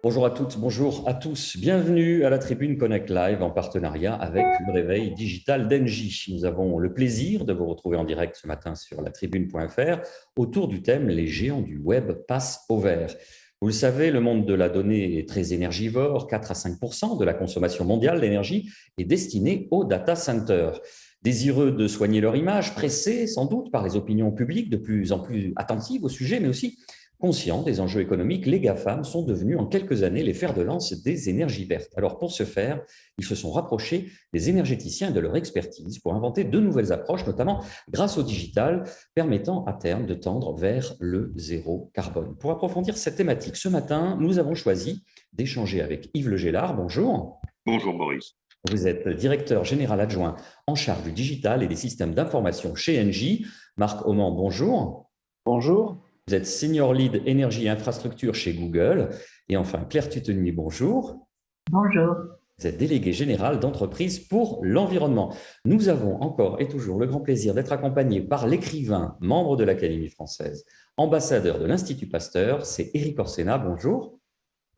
Bonjour à toutes, bonjour à tous. Bienvenue à la Tribune Connect Live en partenariat avec le Réveil Digital d'Engie. Nous avons le plaisir de vous retrouver en direct ce matin sur la tribune.fr autour du thème Les géants du web passent au vert. Vous le savez, le monde de la donnée est très énergivore. 4 à 5% de la consommation mondiale d'énergie est destinée aux data centers. Désireux de soigner leur image, pressés sans doute par les opinions publiques de plus en plus attentives au sujet, mais aussi conscients des enjeux économiques, les GAFAM sont devenus en quelques années les fers de lance des énergies vertes. Alors pour ce faire, ils se sont rapprochés des énergéticiens et de leur expertise pour inventer de nouvelles approches, notamment grâce au digital, permettant à terme de tendre vers le zéro carbone. Pour approfondir cette thématique, ce matin, nous avons choisi d'échanger avec Yves Le Gélard. Bonjour. Bonjour Maurice. Vous êtes directeur général adjoint en charge du digital et des systèmes d'information chez Engie. Marc Auman, bonjour. Bonjour. Vous êtes senior lead énergie et infrastructure chez Google. Et enfin, Claire Tutenier, bonjour. Bonjour. Vous êtes déléguée générale d'entreprise pour l'environnement. Nous avons encore et toujours le grand plaisir d'être accompagnés par l'écrivain, membre de l'Académie française, ambassadeur de l'Institut Pasteur, c'est Éric Orsena. Bonjour.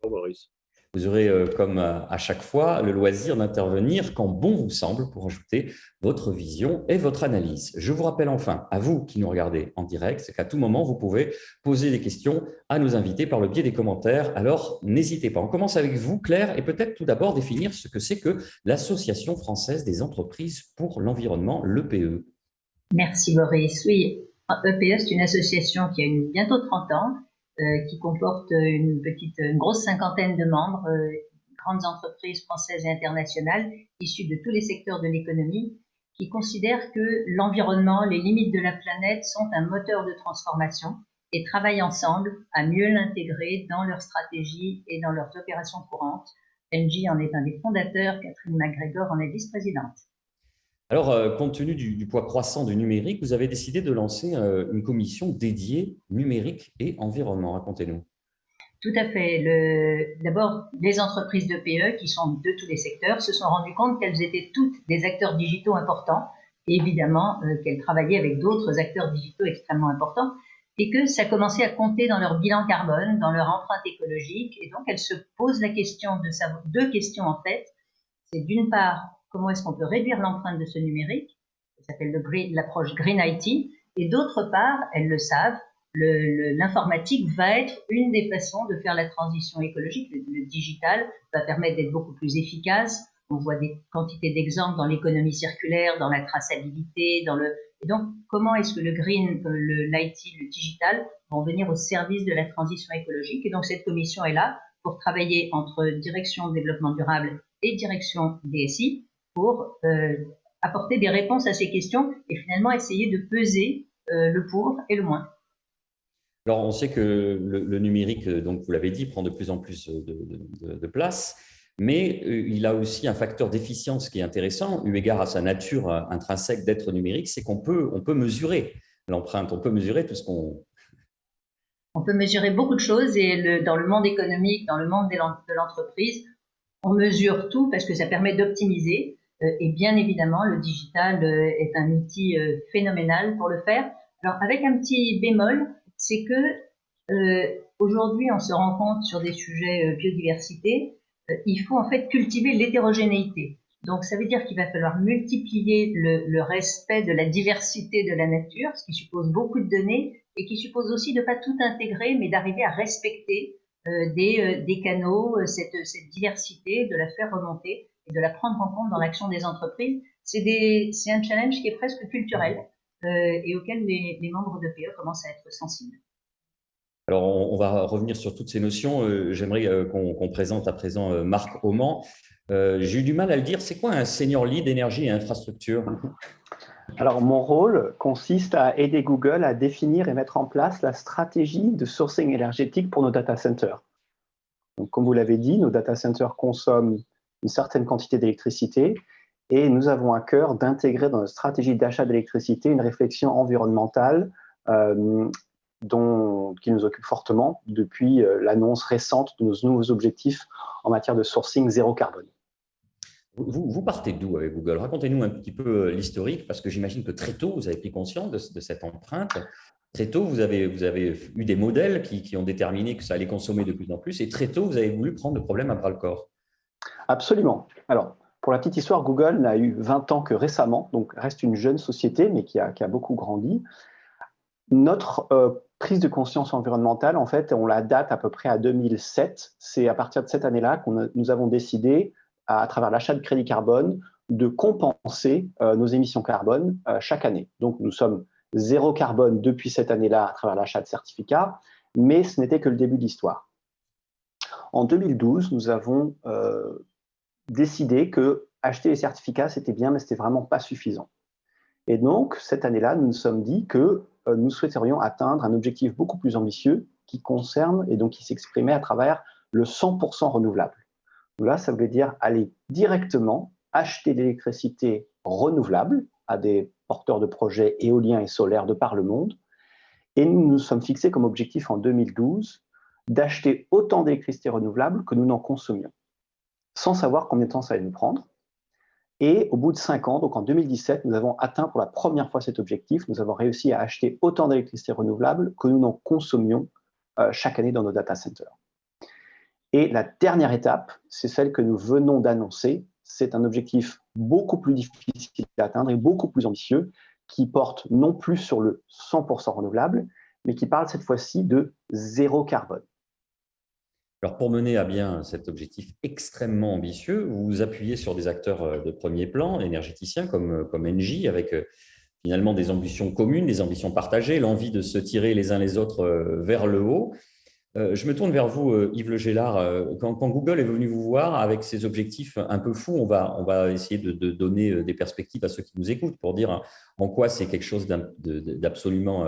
Bonjour Maurice. Vous aurez, comme à chaque fois, le loisir d'intervenir quand bon vous semble pour ajouter votre vision et votre analyse. Je vous rappelle enfin, à vous qui nous regardez en direct, c'est qu'à tout moment, vous pouvez poser des questions à nos invités par le biais des commentaires. Alors, n'hésitez pas. On commence avec vous, Claire, et peut-être tout d'abord définir ce que c'est que l'Association française des entreprises pour l'environnement, l'EPE. Merci Boris. Oui, EPE, c'est une association qui a bientôt 30 ans, qui comporte une grosse cinquantaine de membres, grandes entreprises françaises et internationales, issues de tous les secteurs de l'économie, qui considèrent que l'environnement, les limites de la planète sont un moteur de transformation et travaillent ensemble à mieux l'intégrer dans leurs stratégies et dans leurs opérations courantes. Engie en est un des fondateurs, Catherine MacGregor en est vice-présidente. Alors, compte tenu du poids croissant du numérique, vous avez décidé de lancer une commission dédiée numérique et environnement. Racontez-nous. Tout à fait. D'abord, les entreprises de PE, qui sont de tous les secteurs, se sont rendues compte qu'elles étaient toutes des acteurs digitaux importants, et évidemment qu'elles travaillaient avec d'autres acteurs digitaux extrêmement importants, et que ça commençait à compter dans leur bilan carbone, dans leur empreinte écologique, et donc elles se posent la question de savoir, deux questions en fait. C'est d'une part, comment est-ce qu'on peut réduire l'empreinte de ce numérique, ça s'appelle l'approche Green IT, et d'autre part, elles le savent, l'informatique va être une des façons de faire la transition écologique. Le digital va permettre d'être beaucoup plus efficace. On voit des quantités d'exemples dans l'économie circulaire, dans la traçabilité, et donc comment est-ce que le green, l'IT, le digital vont venir au service de la transition écologique. Et donc cette commission est là pour travailler entre direction développement durable et direction DSI pour apporter des réponses à ces questions et finalement essayer de peser le pour et le moins. Alors, on sait que le numérique, donc vous l'avez dit, prend de plus en plus de place, mais il a aussi un facteur d'efficience qui est intéressant, eu égard à sa nature intrinsèque d'être numérique, c'est on peut mesurer l'empreinte, on peut mesurer tout ce qu'on… On peut mesurer beaucoup de choses et dans le monde économique, dans le monde de l'entreprise, on mesure tout parce que ça permet d'optimiser. Et bien évidemment, le digital est un outil phénoménal pour le faire. Alors, avec un petit bémol, c'est que aujourd'hui, on se rend compte sur des sujets biodiversité, il faut en fait cultiver l'hétérogénéité. Donc, ça veut dire qu'il va falloir multiplier le respect de la diversité de la nature, ce qui suppose beaucoup de données et qui suppose aussi de ne pas tout intégrer, mais d'arriver à respecter des canaux, cette diversité, de la faire remonter et de la prendre en compte dans l'action des entreprises. C'est un challenge qui est presque culturel et auquel les membres de PE commencent à être sensibles. Alors, on va revenir sur toutes ces notions. J'aimerais qu'on présente à présent Marc Auman. J'ai eu du mal à le dire. C'est quoi un senior lead énergie et infrastructure? Alors, mon rôle consiste à aider Google à définir et mettre en place la stratégie de sourcing énergétique pour nos data centers. Donc, comme vous l'avez dit, nos data centers consomment une certaine quantité d'électricité et nous avons à cœur d'intégrer dans notre stratégie d'achat d'électricité une réflexion environnementale qui nous occupe fortement depuis l'annonce récente de nos nouveaux objectifs en matière de sourcing zéro carbone. Vous partez d'où avec Google? Racontez-nous un petit peu l'historique, parce que j'imagine que très tôt, vous avez pris conscience de cette empreinte. Très tôt, vous avez eu des modèles qui ont déterminé que ça allait consommer de plus en plus, et très tôt, vous avez voulu prendre le problème à bras-le-corps. Absolument. Alors, pour la petite histoire, Google n'a eu 20 ans que récemment, donc reste une jeune société, mais qui a beaucoup grandi. Notre prise de conscience environnementale, en fait, on la date à peu près à 2007. C'est à partir de cette année-là que nous avons décidé, à travers l'achat de crédit carbone, de compenser nos émissions carbone chaque année. Donc, nous sommes zéro carbone depuis cette année-là à travers l'achat de certificats, mais ce n'était que le début de l'histoire. En 2012, nous avons décidé que acheter les certificats, c'était bien, mais ce n'était vraiment pas suffisant. Et donc, cette année-là, nous nous sommes dit que nous souhaiterions atteindre un objectif beaucoup plus ambitieux qui concerne et donc qui s'exprimait à travers le 100% renouvelable. Donc là, ça voulait dire aller directement acheter de l'électricité renouvelable à des porteurs de projets éoliens et solaires de par le monde. Et nous nous sommes fixés comme objectif en 2012 d'acheter autant d'électricité renouvelable que nous n'en consommions, sans savoir combien de temps ça allait nous prendre. Et au bout de 5 ans, donc en 2017, nous avons atteint pour la première fois cet objectif. Nous avons réussi à acheter autant d'électricité renouvelable que nous n'en consommions chaque année dans nos data centers. Et la dernière étape, c'est celle que nous venons d'annoncer. C'est un objectif beaucoup plus difficile à atteindre et beaucoup plus ambitieux, qui porte non plus sur le 100% renouvelable, mais qui parle cette fois-ci de zéro carbone. Alors, pour mener à bien cet objectif extrêmement ambitieux, vous vous appuyez sur des acteurs de premier plan, énergéticiens comme Engie, avec finalement des ambitions communes, des ambitions partagées, l'envie de se tirer les uns les autres vers le haut. Je me tourne vers vous, Yves Le Gélard. Quand Google est venu vous voir avec ses objectifs un peu fous, on va essayer de donner des perspectives à ceux qui nous écoutent pour dire en quoi c'est quelque chose d'absolument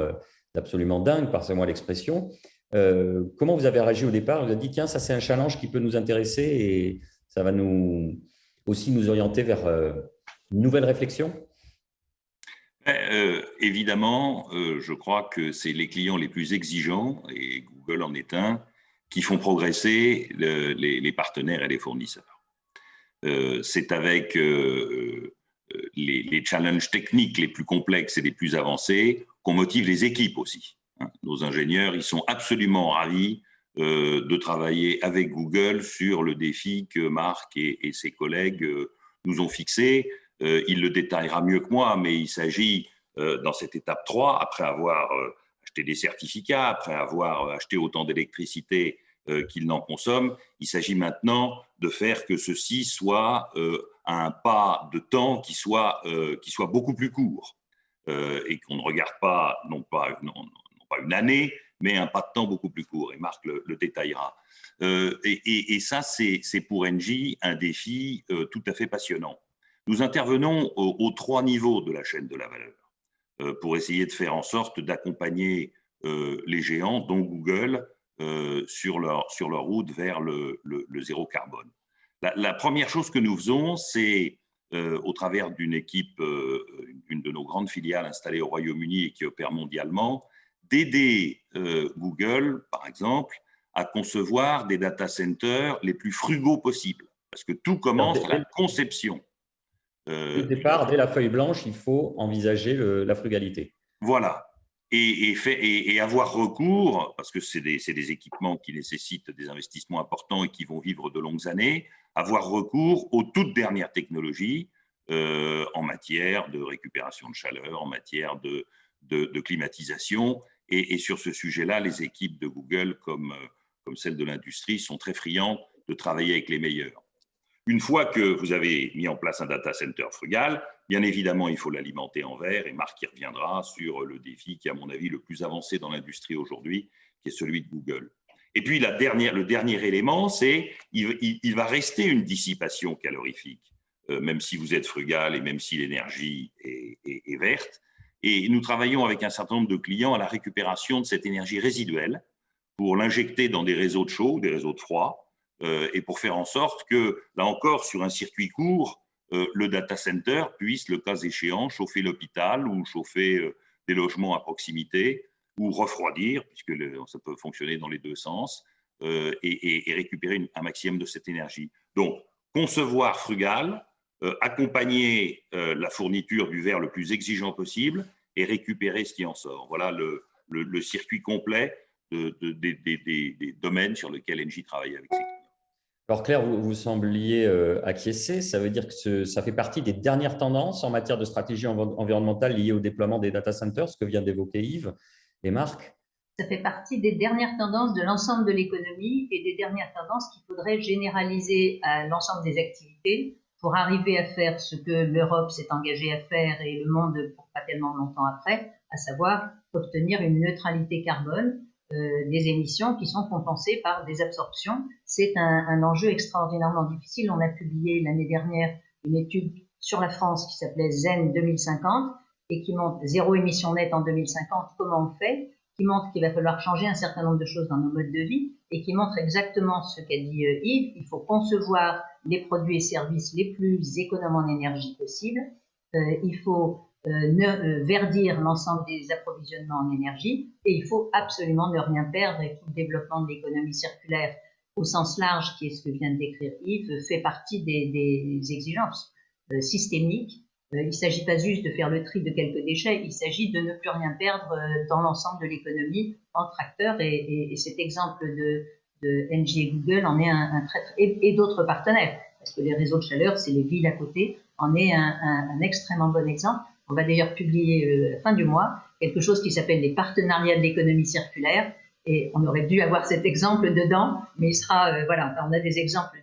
dingue, passez-moi l'expression. Comment vous avez réagi au départ? Vous avez dit, tiens, ça c'est un challenge qui peut nous intéresser et ça va aussi nous orienter vers une nouvelle réflexion? Évidemment, je crois que c'est les clients les plus exigeants, et Google en est un, qui font progresser les partenaires et les fournisseurs. C'est avec les challenges techniques les plus complexes et les plus avancés qu'on motive les équipes aussi. Nos ingénieurs, ils sont absolument ravis de travailler avec Google sur le défi que Marc et ses collègues nous ont fixé. Il le détaillera mieux que moi, mais il s'agit dans cette étape 3, après avoir acheté des certificats, après avoir acheté autant d'électricité qu'il n'en consomme, il s'agit maintenant de faire que ceci soit un pas de temps qui soit beaucoup plus court et qu'on ne regarde pas, non pas une année, mais un pas de temps beaucoup plus court. Et Marc le détaillera. Et ça, c'est pour Engie un défi tout à fait passionnant. Nous intervenons aux 3 niveaux de la chaîne de la valeur pour essayer de faire en sorte d'accompagner les géants, dont Google, sur leur route vers le zéro carbone. La première chose que nous faisons, c'est, au travers d'une équipe, une de nos grandes filiales installées au Royaume-Uni et qui opère mondialement, d'aider Google, par exemple, à concevoir des data centers les plus frugaux possibles. Parce que tout commence à la conception. Au départ, dès la feuille blanche, il faut envisager la frugalité. Voilà. Et avoir recours, parce que c'est des équipements qui nécessitent des investissements importants et qui vont vivre de longues années, avoir recours aux toutes dernières technologies en matière de récupération de chaleur, en matière de climatisation. Et sur ce sujet-là, les équipes de Google, comme celles de l'industrie, sont très friandes de travailler avec les meilleurs. Une fois que vous avez mis en place un data center frugal, bien évidemment, il faut l'alimenter en verre, et Marc y reviendra sur le défi qui est, à mon avis, le plus avancé dans l'industrie aujourd'hui, qui est celui de Google. Et puis, le dernier élément, c'est qu'il va rester une dissipation calorifique, même si vous êtes frugal et même si l'énergie est verte. Et nous travaillons avec un certain nombre de clients à la récupération de cette énergie résiduelle pour l'injecter dans des réseaux de chaud, des réseaux de froid, et pour faire en sorte que, là encore, sur un circuit court, le data center puisse, le cas échéant, chauffer l'hôpital ou chauffer des logements à proximité ou refroidir, puisque ça peut fonctionner dans les deux sens, et récupérer un maximum de cette énergie. Donc, concevoir frugal, accompagner la fourniture du verre le plus exigeant possible et récupérer ce qui en sort. Voilà le circuit complet des domaines sur lesquels Engie travaille avec ses clients. Alors Claire, vous sembliez acquiescer, ça veut dire que ça fait partie des dernières tendances en matière de stratégie environnementale liées au déploiement des data centers, ce que vient d'évoquer Yves et Marc. Ça fait partie des dernières tendances de l'ensemble de l'économie et des dernières tendances qu'il faudrait généraliser à l'ensemble des activités pour arriver à faire ce que l'Europe s'est engagée à faire et le monde pour pas tellement longtemps après, à savoir obtenir une neutralité carbone des émissions qui sont compensées par des absorptions. C'est un enjeu extraordinairement difficile. On a publié l'année dernière une étude sur la France qui s'appelait ZEN 2050 et qui montre zéro émission nette en 2050, comment on fait, qui montre qu'il va falloir changer un certain nombre de choses dans nos modes de vie et qui montre exactement ce qu'a dit Yves. Il faut concevoir les produits et services les plus économes en énergie possible. Il faut verdir l'ensemble des approvisionnements en énergie et il faut absolument ne rien perdre et tout le développement de l'économie circulaire au sens large, qui est ce que vient de décrire Yves, fait partie des exigences systémiques. Il ne s'agit pas juste de faire le tri de quelques déchets, il s'agit de ne plus rien perdre dans l'ensemble de l'économie entre acteurs et cet exemple de Engie et Google en est un très, et d'autres partenaires, parce que les réseaux de chaleur, c'est les villes à côté, en est un extrêmement bon exemple. On va d'ailleurs publier à la fin du mois quelque chose qui s'appelle les partenariats de l'économie circulaire et on aurait dû avoir cet exemple dedans, mais il sera, voilà, on a des exemples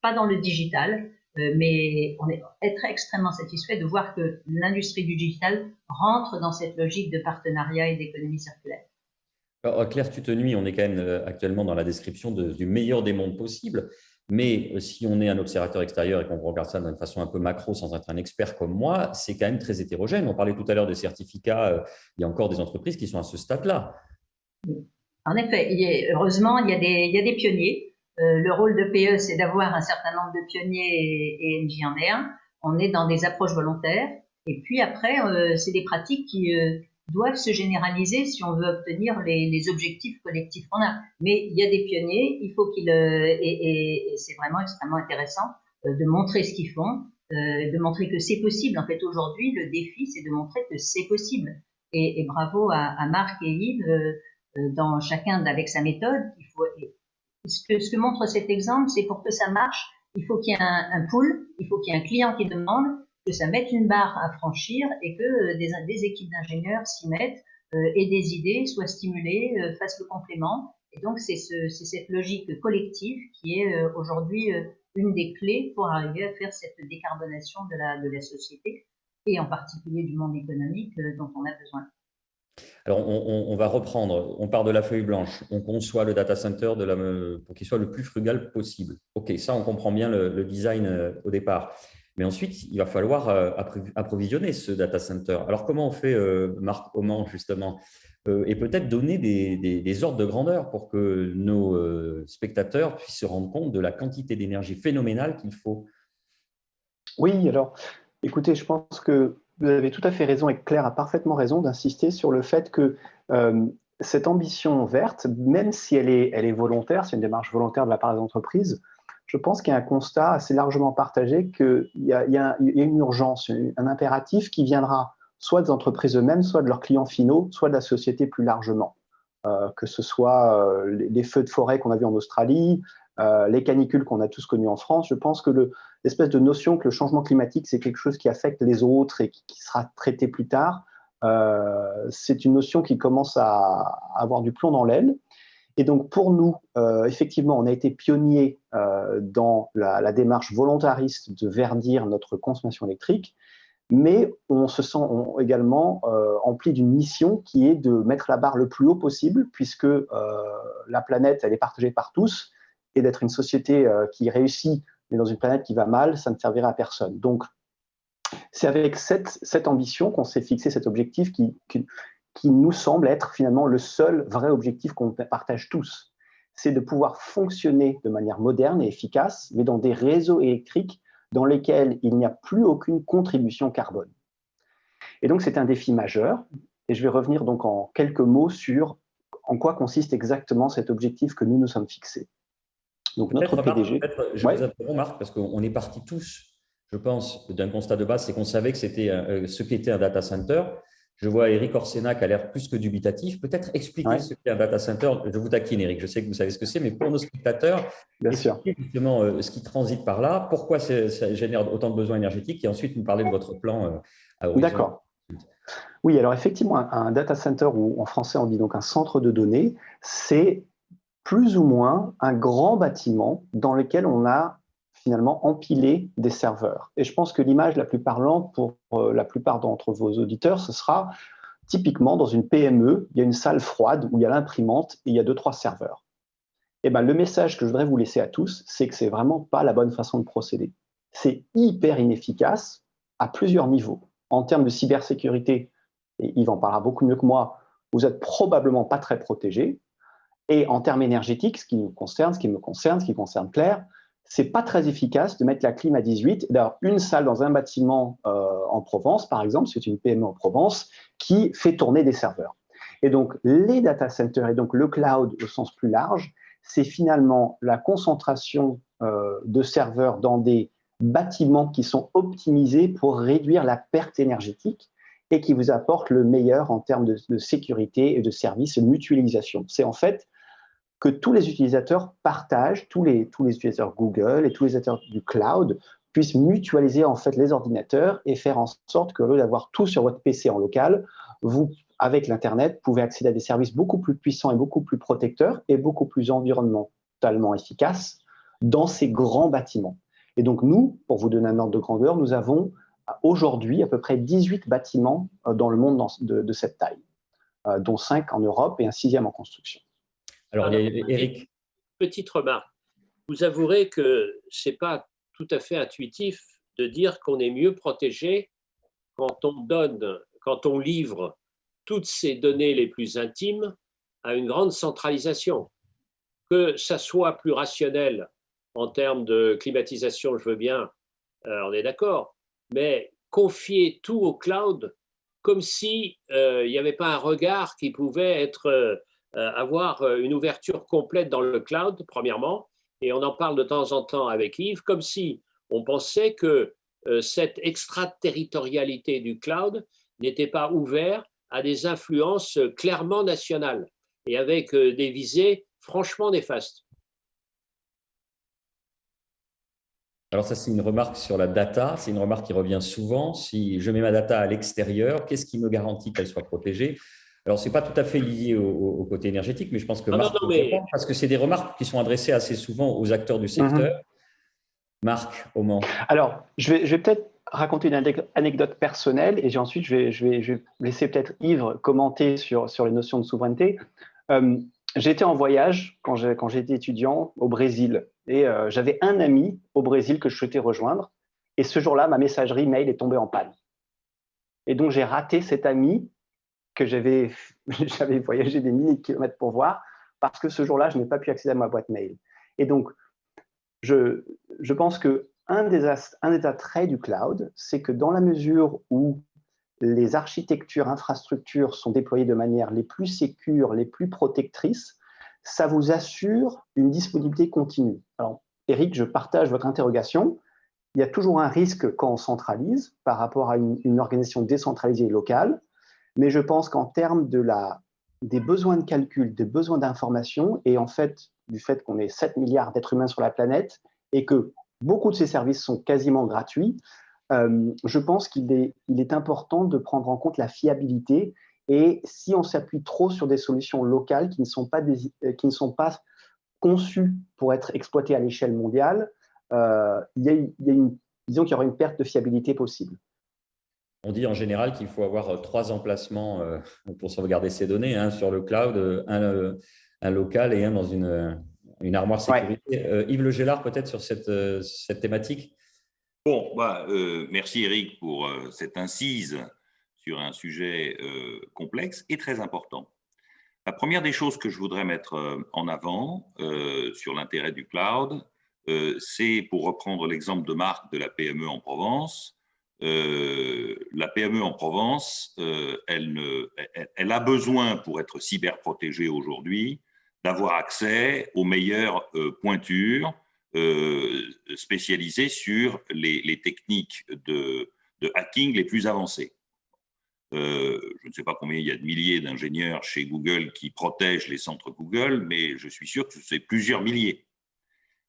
pas dans le digital, mais on est extrêmement satisfait de voir que l'industrie du digital rentre dans cette logique de partenariat et d'économie circulaire. Alors, Claire Tutenuy, on est quand même actuellement dans la description du meilleur des mondes possibles, mais si on est un observateur extérieur et qu'on regarde ça d'une façon un peu macro sans être un expert comme moi, c'est quand même très hétérogène. On parlait tout à l'heure des certificats, il y a encore des entreprises qui sont à ce stade-là. En effet, heureusement, il y a des pionniers. Le rôle de PE, c'est d'avoir un certain nombre de pionniers et Engie en est un. On est dans des approches volontaires. Et puis après, c'est des pratiques qui doivent se généraliser si on veut obtenir les objectifs collectifs qu'on a. Mais il y a des pionniers, il faut qu'ils et c'est vraiment extrêmement intéressant de montrer ce qu'ils font, de montrer que c'est possible. En fait, aujourd'hui, le défi, c'est de montrer que c'est possible. Et bravo à Marc et Yves, dans chacun avec sa méthode. Ce que montre cet exemple, c'est pour que ça marche, il faut qu'il y ait un pool, il faut qu'il y ait un client qui demande, que ça mette une barre à franchir et que des équipes d'ingénieurs s'y mettent et des idées soient stimulées, fassent le complément. Et donc, c'est cette logique collective qui est aujourd'hui une des clés pour arriver à faire cette décarbonation de la société et en particulier du monde économique dont on a besoin. Alors, on va reprendre. On part de la feuille blanche. On conçoit le data center pour qu'il soit le plus frugal possible. OK, ça, on comprend bien le design au départ. Mais ensuite, il va falloir approvisionner ce data center. Alors, comment on fait, Marc Aumange, justement, et peut-être donner des ordres de grandeur pour que nos spectateurs puissent se rendre compte de la quantité d'énergie phénoménale qu'il faut. Oui, alors, écoutez, je pense que vous avez tout à fait raison et Claire a parfaitement raison d'insister sur le fait que cette ambition verte, même si elle est volontaire, c'est une démarche volontaire de la part des entreprises, je pense qu'il y a un constat assez largement partagé qu'il y a une urgence, un impératif qui viendra soit des entreprises eux-mêmes, soit de leurs clients finaux, soit de la société plus largement. Que ce soit les feux de forêt qu'on a vus en Australie, les canicules qu'on a tous connues en France, je pense que l'espèce de notion que le changement climatique, c'est quelque chose qui affecte les autres et qui sera traité plus tard, c'est une notion qui commence à avoir du plomb dans l'aile. Et donc, pour nous, effectivement, on a été pionniers dans la démarche volontariste de verdir notre consommation électrique, mais on se sent également empli d'une mission qui est de mettre la barre le plus haut possible, puisque la planète, elle est partagée par tous, et d'être une société qui réussit, mais dans une planète qui va mal, ça ne servira à personne. Donc, c'est avec cette ambition qu'on s'est fixé cet objectif qui nous semble être finalement le seul vrai objectif qu'on partage tous. C'est de pouvoir fonctionner de manière moderne et efficace, mais dans des réseaux électriques dans lesquels il n'y a plus aucune contribution carbone. Et donc, c'est un défi majeur. Et je vais revenir donc en quelques mots sur en quoi consiste exactement cet objectif que nous nous sommes fixés. Donc, notre PDG… Je vous interromps, Marc, parce qu'on est partis tous, je pense, d'un constat de base, c'est qu'on savait que c'était ce qu'était un data center. Je vois Eric Orsena qui a l'air plus que dubitatif. Peut-être expliquer ce qu'est un data center. Je vous taquine, Eric, je sais que vous savez ce que c'est, mais pour nos spectateurs, Bien sûr. expliquez justement ce qui transite par là, pourquoi ça génère autant de besoins énergétiques, et ensuite nous parler de votre plan à horizon. D'accord. Oui, alors effectivement, un data center, ou en français on dit donc un centre de données, c'est plus ou moins un grand bâtiment dans lequel on a finalement empilé des serveurs. Et je pense que l'image la plus parlante pour la plupart d'entre vos auditeurs, ce sera typiquement dans une PME, il y a une salle froide où il y a l'imprimante et il y a 2-3 serveurs. Et ben, le message que je voudrais vous laisser à tous, c'est que c'est vraiment pas la bonne façon de procéder. C'est hyper inefficace à plusieurs niveaux. En termes de cybersécurité, et Yves en parlera beaucoup mieux que moi, vous n'êtes probablement pas très protégé. Et en termes énergétiques, ce qui nous concerne, ce qui me concerne, ce qui concerne Claire, c'est pas très efficace de mettre la clim à 18, d'avoir une salle dans un bâtiment en Provence, par exemple, c'est une PME en Provence, qui fait tourner des serveurs. Et donc, les data centers et donc le cloud au sens plus large, c'est finalement la concentration de serveurs dans des bâtiments qui sont optimisés pour réduire la perte énergétique et qui vous apportent le meilleur en termes de sécurité et de services et de mutualisation. C'est en fait que tous les utilisateurs partagent, tous les utilisateurs Google et tous les utilisateurs du cloud puissent mutualiser en fait les ordinateurs et faire en sorte que, au lieu d'avoir tout sur votre PC en local, vous, avec l'Internet, pouvez accéder à des services beaucoup plus puissants et beaucoup plus protecteurs et beaucoup plus environnementalement efficaces dans ces grands bâtiments. Et donc nous, pour vous donner un ordre de grandeur, nous avons aujourd'hui à peu près 18 bâtiments dans le monde de cette taille, dont 5 en Europe et un 6e en construction. Alors, il y a Eric. Petite remarque. Vous avouerez que ce n'est pas tout à fait intuitif de dire qu'on est mieux protégé quand on livre toutes ces données les plus intimes à une grande centralisation. Que ça soit plus rationnel en termes de climatisation, je veux bien, on est d'accord, mais confier tout au cloud comme si il n'y avait pas un regard qui pouvait être avoir une ouverture complète dans le cloud, premièrement, et on en parle de temps en temps avec Yves, comme si on pensait que cette extraterritorialité du cloud n'était pas ouverte à des influences clairement nationales et avec des visées franchement néfastes. Alors ça, c'est une remarque sur la data, c'est une remarque qui revient souvent. Si je mets ma data à l'extérieur, qu'est-ce qui me garantit qu'elle soit protégée? Alors, ce n'est pas tout à fait lié au côté énergétique, mais je pense que Marc peut répondre, parce que c'est des remarques qui sont adressées assez souvent aux acteurs du secteur. Marc, Auman. Alors, je vais peut-être raconter une anecdote personnelle et ensuite je vais laisser peut-être Yves commenter sur les notions de souveraineté. J'ai été en voyage quand j'étais étudiant au Brésil et j'avais un ami au Brésil que je souhaitais rejoindre et ce jour-là, ma messagerie mail est tombée en panne. Et donc, j'ai raté cet ami que j'avais voyagé des milliers de kilomètres pour voir, parce que ce jour-là, je n'ai pas pu accéder à ma boîte mail. Et donc, je pense qu'un des attraits du cloud, c'est que dans la mesure où les architectures, infrastructures sont déployées de manière les plus sécures, les plus protectrices, ça vous assure une disponibilité continue. Alors, Eric, je partage votre interrogation. Il y a toujours un risque quand on centralise par rapport à une organisation décentralisée et locale. Mais je pense qu'en termes des besoins de calcul, des besoins d'information, et en fait, du fait qu'on est 7 milliards d'êtres humains sur la planète et que beaucoup de ces services sont quasiment gratuits, je pense qu'il est important de prendre en compte la fiabilité. Et si on s'appuie trop sur des solutions locales qui ne sont pas conçues pour être exploitées à l'échelle mondiale, disons qu'il y aura une perte de fiabilité possible. On dit en général qu'il faut avoir 3 emplacements pour sauvegarder ces données, sur le cloud, un local et un dans une armoire sécurité. Ouais. Yves Le Gélard, peut-être sur cette thématique. Bon, merci Eric pour cette incise sur un sujet complexe et très important. La première des choses que je voudrais mettre en avant sur l'intérêt du cloud, c'est, pour reprendre l'exemple de Marc de la PME en Provence, la PME en Provence, elle a besoin, pour être cyberprotégée aujourd'hui, d'avoir accès aux meilleures pointures spécialisées sur les techniques de hacking les plus avancées. Je ne sais pas combien il y a de milliers d'ingénieurs chez Google qui protègent les centres Google, mais je suis sûr que c'est plusieurs milliers.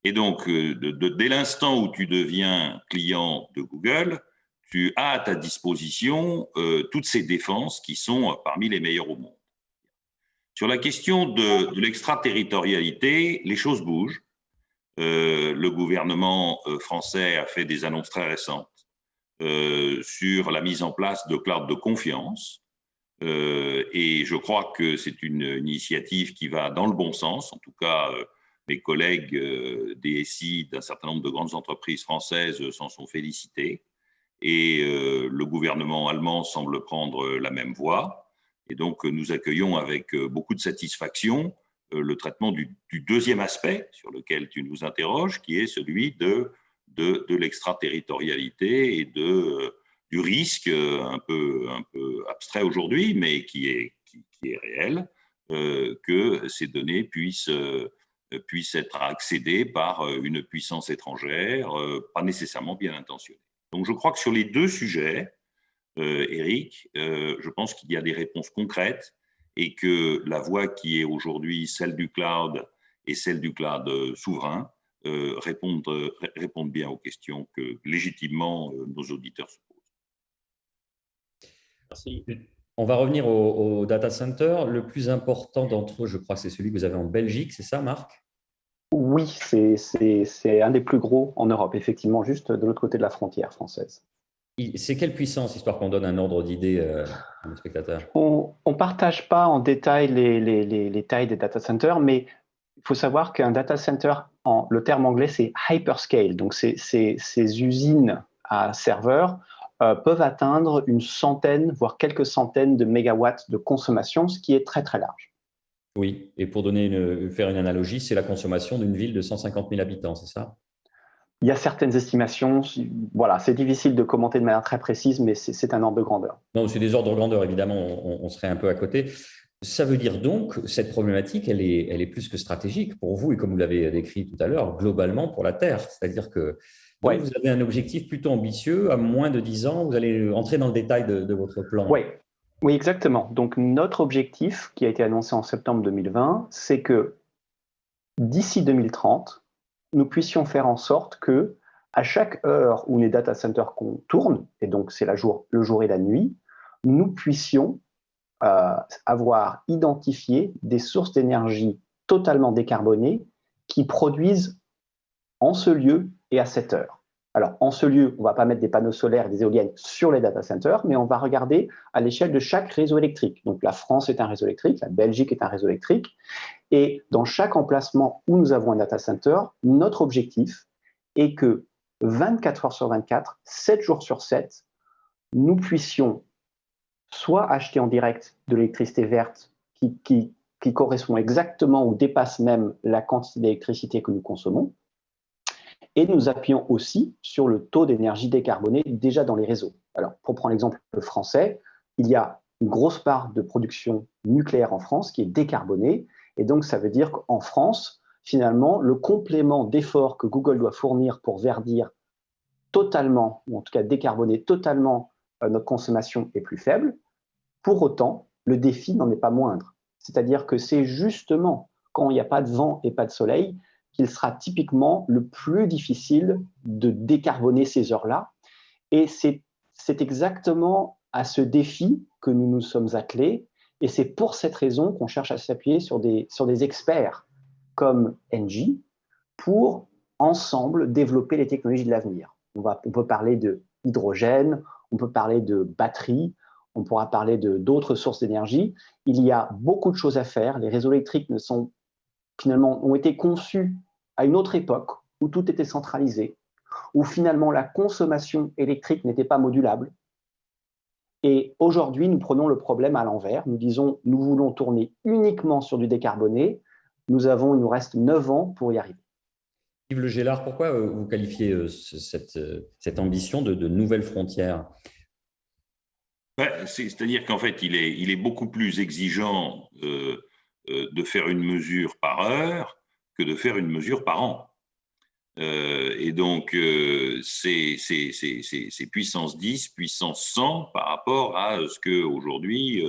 Et donc, dès l'instant où tu deviens client de Google, tu as à ta disposition toutes ces défenses qui sont parmi les meilleures au monde. Sur la question de l'extraterritorialité, les choses bougent. Le gouvernement français a fait des annonces très récentes sur la mise en place de cloud de confiance. Et je crois que c'est une initiative qui va dans le bon sens. En tout cas, mes collègues DSI d'un certain nombre de grandes entreprises françaises s'en sont félicités. Et le gouvernement allemand semble prendre la même voie. Et donc, nous accueillons avec beaucoup de satisfaction le traitement du deuxième aspect sur lequel tu nous interroges, qui est celui de l'extraterritorialité et du risque un peu abstrait aujourd'hui, mais qui est réel, que ces données puissent être accédées par une puissance étrangère, pas nécessairement bien intentionnée. Donc je crois que sur les deux sujets, Eric, je pense qu'il y a des réponses concrètes et que la voie qui est aujourd'hui celle du cloud et celle du cloud souverain répondent bien aux questions que légitimement nos auditeurs se posent. Merci. On va revenir au data center. Le plus important d'entre eux, je crois que c'est celui que vous avez en Belgique, c'est ça, Marc? Oui, c'est un des plus gros en Europe, effectivement, juste de l'autre côté de la frontière française. C'est quelle puissance, histoire qu'on donne un ordre d'idée à nos spectateurs? On ne partage pas en détail les tailles des data centers, mais il faut savoir qu'un data center, le terme anglais, c'est hyperscale. Donc, ces usines à serveurs peuvent atteindre une centaine, voire quelques centaines de mégawatts de consommation, ce qui est très, très large. Oui, et pour faire une analogie, c'est la consommation d'une ville de 150 000 habitants, c'est ça? Il y a certaines estimations, voilà, c'est difficile de commenter de manière très précise, mais c'est un ordre de grandeur. Non, c'est des ordres de grandeur, évidemment, on serait un peu à côté. Ça veut dire donc, cette problématique, elle est plus que stratégique pour vous, et comme vous l'avez décrit tout à l'heure, globalement pour la Terre. C'est-à-dire que donc, Ouais. vous avez un objectif plutôt ambitieux, à moins de 10 ans, vous allez entrer dans le détail de votre plan. Ouais. Oui, exactement. Donc, notre objectif, qui a été annoncé en septembre 2020, c'est que d'ici 2030, nous puissions faire en sorte que, à chaque heure où les data centers tournent, et donc c'est le jour et la nuit, nous puissions avoir identifié des sources d'énergie totalement décarbonées qui produisent en ce lieu et à cette heure. Alors, en ce lieu, on ne va pas mettre des panneaux solaires et des éoliennes sur les data centers, mais on va regarder à l'échelle de chaque réseau électrique. Donc, la France est un réseau électrique, la Belgique est un réseau électrique. Et dans chaque emplacement où nous avons un data center, notre objectif est que 24 heures sur 24, 7 jours sur 7, nous puissions soit acheter en direct de l'électricité verte qui correspond exactement ou dépasse même la quantité d'électricité que nous consommons, et nous appuyons aussi sur le taux d'énergie décarbonée déjà dans les réseaux. Alors, pour prendre l'exemple français, il y a une grosse part de production nucléaire en France qui est décarbonée, et donc ça veut dire qu'en France, finalement, le complément d'efforts que Google doit fournir pour verdir totalement, ou en tout cas décarboner totalement notre consommation est plus faible. Pour autant, le défi n'en est pas moindre. C'est-à-dire que c'est justement quand il n'y a pas de vent et pas de soleil qu'il sera typiquement le plus difficile de décarboner ces heures-là. Et c'est exactement à ce défi que nous nous sommes attelés. Et c'est pour cette raison qu'on cherche à s'appuyer sur des experts comme Engie pour ensemble développer les technologies de l'avenir. On peut parler de hydrogène, on peut parler de batteries, on pourra parler d'autres sources d'énergie. Il y a beaucoup de choses à faire. Les réseaux électriques ont été conçus à une autre époque où tout était centralisé, où finalement la consommation électrique n'était pas modulable. Et aujourd'hui, nous prenons le problème à l'envers. Nous disons, nous voulons tourner uniquement sur du décarboné. Il nous reste 9 ans pour y arriver. Yves Le Gélard, pourquoi vous qualifiez cette ambition de nouvelles frontières? C'est-à-dire qu'en fait, il est beaucoup plus exigeant de faire une mesure par heure que de faire une mesure par an. Et donc, c'est puissance 10, puissance 100 par rapport à ce qu'aujourd'hui,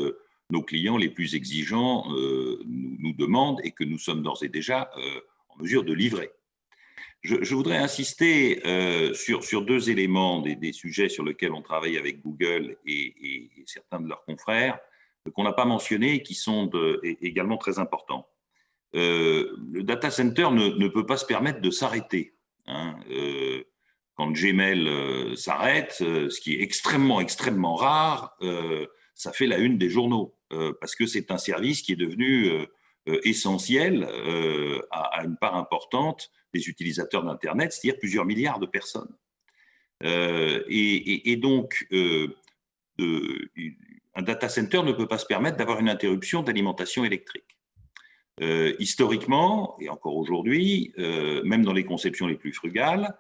nos clients les plus exigeants nous demandent et que nous sommes d'ores et déjà en mesure de livrer. Je voudrais insister sur deux éléments des sujets sur lesquels on travaille avec Google et certains de leurs confrères qu'on n'a pas mentionnés et qui sont également très importants. Le data center ne peut pas se permettre de s'arrêter. Hein. Quand Gmail s'arrête, ce qui est extrêmement, extrêmement rare, ça fait la une des journaux, parce que c'est un service qui est devenu essentiel à une part importante des utilisateurs d'Internet, c'est-à-dire plusieurs milliards de personnes. Et donc, un data center ne peut pas se permettre d'avoir une interruption d'alimentation électrique. Historiquement, et encore aujourd'hui, même dans les conceptions les plus frugales,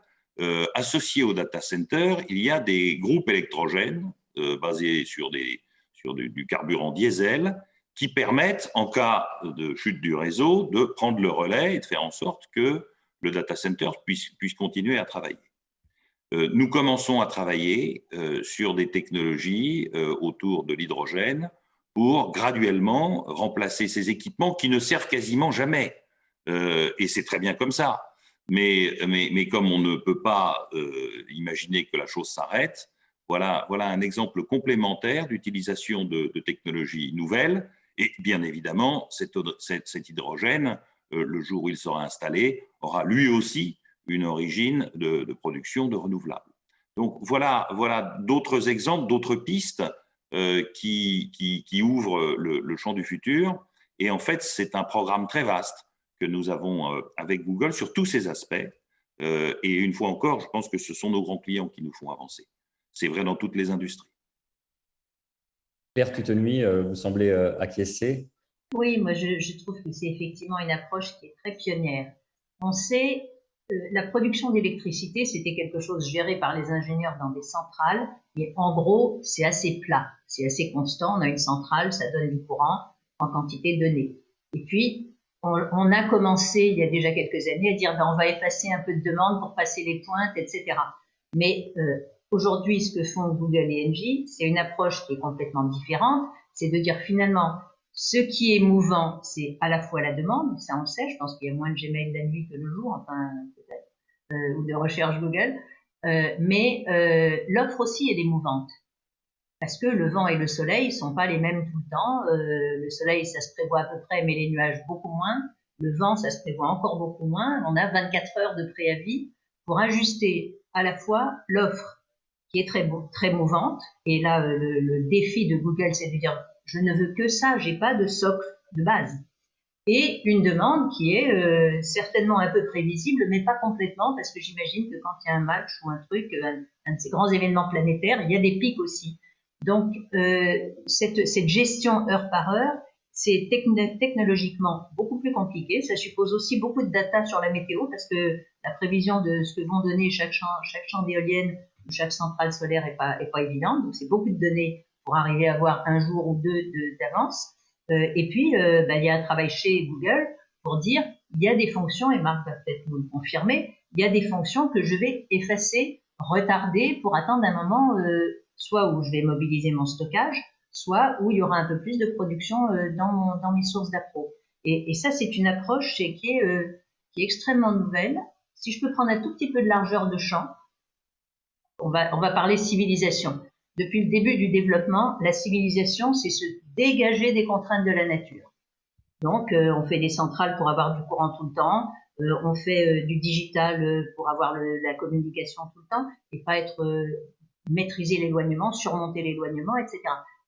associés au data center, il y a des groupes électrogènes basés sur du carburant diesel qui permettent, en cas de chute du réseau, de prendre le relais et de faire en sorte que le data center puisse continuer à travailler. Nous commençons à travailler sur des technologies autour de l'hydrogène pour graduellement remplacer ces équipements qui ne servent quasiment jamais. Et c'est très bien comme ça. Mais comme on ne peut pas imaginer que la chose s'arrête, voilà un exemple complémentaire d'utilisation de technologies nouvelles. Et bien évidemment, cet hydrogène, le jour où il sera installé, aura lui aussi une origine de production de renouvelables. Donc voilà d'autres exemples, d'autres pistes qui ouvrent le champ du futur. Et en fait, c'est un programme très vaste que nous avons avec Google sur tous ces aspects. Et une fois encore, je pense que ce sont nos grands clients qui nous font avancer. C'est vrai dans toutes les industries. Claire Tutenemy, vous semblez acquiescer. Oui, moi je trouve que c'est effectivement une approche qui est très pionnière. On sait, la production d'électricité, c'était quelque chose géré par les ingénieurs dans des centrales, et en gros, c'est assez plat, c'est assez constant. On a une centrale, ça donne du courant en quantité donnée. Et puis, on a commencé, il y a déjà quelques années, à dire ben, on va effacer un peu de demande pour passer les pointes, etc. Mais aujourd'hui, ce que font Google et Engie, c'est une approche qui est complètement différente. C'est de dire finalement, ce qui est mouvant, c'est à la fois la demande, ça on le sait, je pense qu'il y a moins de Gmail la nuit que le jour, enfin peut-être, ou de recherche Google, mais l'offre aussi elle est mouvante. Parce que le vent et le soleil ne sont pas les mêmes tout le temps. Le soleil, ça se prévoit à peu près, mais les nuages beaucoup moins. Le vent, ça se prévoit encore beaucoup moins. On a 24 heures de préavis pour ajuster à la fois l'offre qui est très mouvante. Et là, le défi de Google, c'est de dire, je ne veux que ça, j'ai pas de socle de base. Et une demande qui est certainement un peu prévisible, mais pas complètement, parce que j'imagine que quand il y a un match ou un truc, un de ces grands événements planétaires, il y a des pics aussi. Donc, cette gestion heure par heure, c'est technologiquement beaucoup plus compliqué. Ça suppose aussi beaucoup de data sur la météo, parce que la prévision de ce que vont donner chaque champ d'éolienne ou chaque centrale solaire est pas évidente. Donc, c'est beaucoup de données pour arriver à avoir un jour ou deux d'avance. Et puis, il y a un travail chez Google pour dire, il y a des fonctions, et Marc va peut-être nous le confirmer, il y a des fonctions que je vais effacer, retarder pour attendre un moment soit où je vais mobiliser mon stockage, soit où il y aura un peu plus de production dans mes sources d'appro. Et ça, c'est une approche qui est extrêmement nouvelle. Si je peux prendre un tout petit peu de largeur de champ, on va parler civilisation. Depuis le début du développement, la civilisation, c'est se dégager des contraintes de la nature. Donc, on fait des centrales pour avoir du courant tout le temps, on fait du digital pour avoir la communication tout le temps, et pas être maîtriser l'éloignement, surmonter l'éloignement, etc.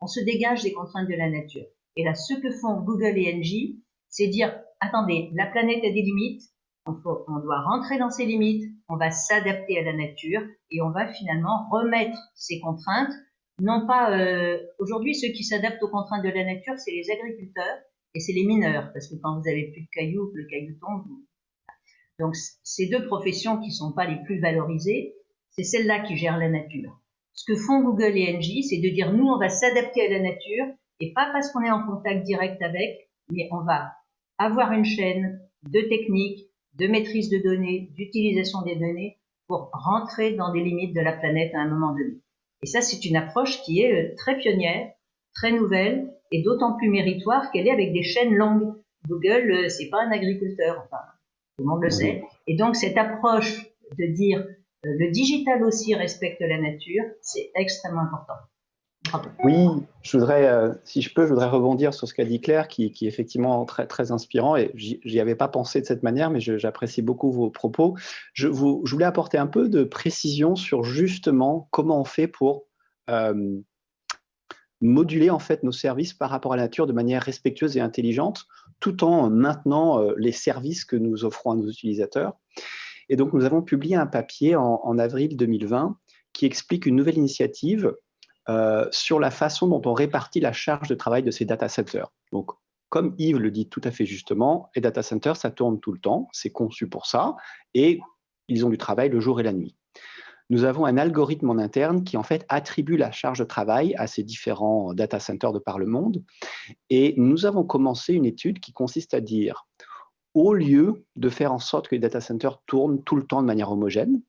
On se dégage des contraintes de la nature. Et là, ce que font Google et Engie, c'est dire, attendez, la planète a des limites, on doit rentrer dans ces limites, on va s'adapter à la nature et on va finalement remettre ces contraintes. Non pas aujourd'hui, ceux qui s'adaptent aux contraintes de la nature, c'est les agriculteurs et c'est les mineurs, parce que quand vous avez plus de cailloux, le caillou tombe. Donc, ces deux professions qui sont pas les plus valorisées, c'est celles-là qui gèrent la nature. Ce que font Google et Engie, c'est de dire, nous, on va s'adapter à la nature, et pas parce qu'on est en contact direct avec, mais on va avoir une chaîne de techniques, de maîtrise de données, d'utilisation des données pour rentrer dans des limites de la planète à un moment donné. Et ça, c'est une approche qui est très pionnière, très nouvelle et d'autant plus méritoire qu'elle est avec des chaînes longues. Google, c'est pas un agriculteur, enfin, tout le monde le sait. Et donc, cette approche de dire le digital aussi respecte la nature, c'est extrêmement important. Bravo. Oui, si je voudrais rebondir sur ce qu'a dit Claire, qui est effectivement très, très inspirant, et j'y avais pas pensé de cette manière, mais j'apprécie beaucoup vos propos. Je voulais apporter un peu de précision sur justement comment on fait pour moduler en fait nos services par rapport à la nature de manière respectueuse et intelligente, tout en maintenant les services que nous offrons à nos utilisateurs. Et donc, nous avons publié un papier en avril 2020 qui explique une nouvelle initiative sur la façon dont on répartit la charge de travail de ces data centers. Donc, comme Yves le dit tout à fait justement, les data centers, ça tourne tout le temps, c'est conçu pour ça, et ils ont du travail le jour et la nuit. Nous avons un algorithme en interne qui en fait attribue la charge de travail à ces différents data centers de par le monde, et nous avons commencé une étude qui consiste à dire, au lieu de faire en sorte que les data centers tournent tout le temps de manière homogène,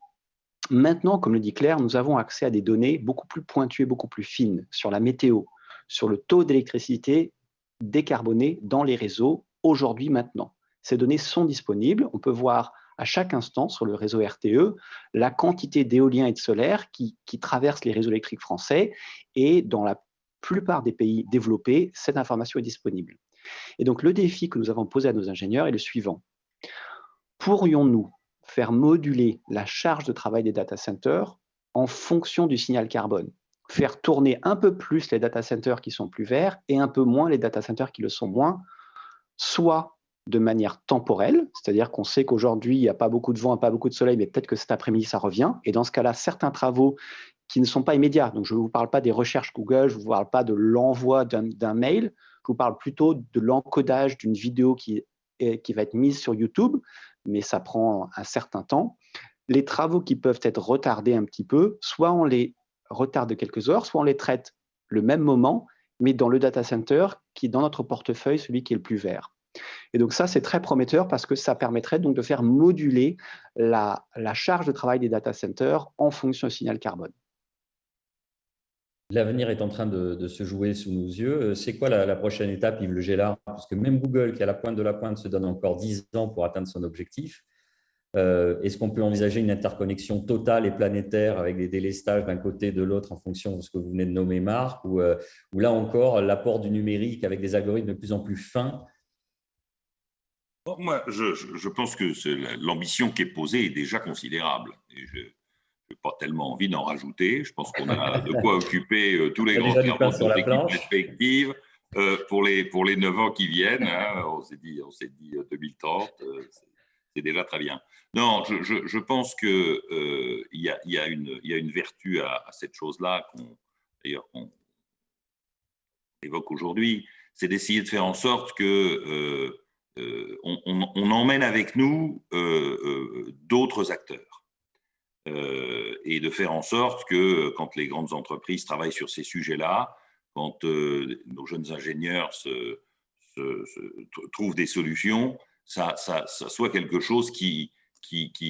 maintenant, comme le dit Claire, nous avons accès à des données beaucoup plus pointues, beaucoup plus fines sur la météo, sur le taux d'électricité décarboné dans les réseaux, aujourd'hui, maintenant. Ces données sont disponibles. On peut voir à chaque instant sur le réseau RTE la quantité d'éoliens et de solaires qui traversent les réseaux électriques français. Et dans la plupart des pays développés, cette information est disponible. Et donc, le défi que nous avons posé à nos ingénieurs est le suivant. Pourrions-nous faire moduler la charge de travail des data centers en fonction du signal carbone, faire tourner un peu plus les data centers qui sont plus verts et un peu moins les data centers qui le sont moins, soit de manière temporelle, c'est-à-dire qu'on sait qu'aujourd'hui, il n'y a pas beaucoup de vent, pas beaucoup de soleil, mais peut-être que cet après-midi, ça revient. Et dans ce cas-là, certains travaux qui ne sont pas immédiats, donc je ne vous parle pas des recherches Google, je ne vous parle pas de l'envoi d'un mail, je vous parle plutôt de l'encodage d'une vidéo qui va être mise sur YouTube, mais ça prend un certain temps. Les travaux qui peuvent être retardés un petit peu, soit on les retarde de quelques heures, soit on les traite le même moment, mais dans le data center qui est dans notre portefeuille, celui qui est le plus vert. Et donc ça, c'est très prometteur parce que ça permettrait donc de faire moduler la charge de travail des data centers en fonction du signal carbone. L'avenir est en train de se jouer sous nos yeux. C'est quoi la prochaine étape, Yves Le Gélard? Parce que même Google, qui est à la pointe de la pointe, se donne encore 10 ans pour atteindre son objectif. Est-ce qu'on peut envisager une interconnexion totale et planétaire avec des délestages d'un côté et de l'autre en fonction de ce que vous venez de nommer, Marc, ou là encore, l'apport du numérique avec des algorithmes de plus en plus fins? Bon, moi, je pense que l'ambition qui est posée est déjà considérable. Et je n'ai pas tellement envie d'en rajouter. Je pense qu'on a de quoi occuper tous les grands cerveaux de nos équipes respectives pour les 9 ans qui viennent. Hein, on s'est dit 2030, c'est déjà très bien. Non, je pense qu'il y a une vertu à cette chose-là qu'on évoque aujourd'hui, c'est d'essayer de faire en sorte que on emmène avec nous d'autres acteurs et de faire en sorte que quand les grandes entreprises travaillent sur ces sujets-là, quand nos jeunes ingénieurs trouvent des solutions, ça soit quelque chose qui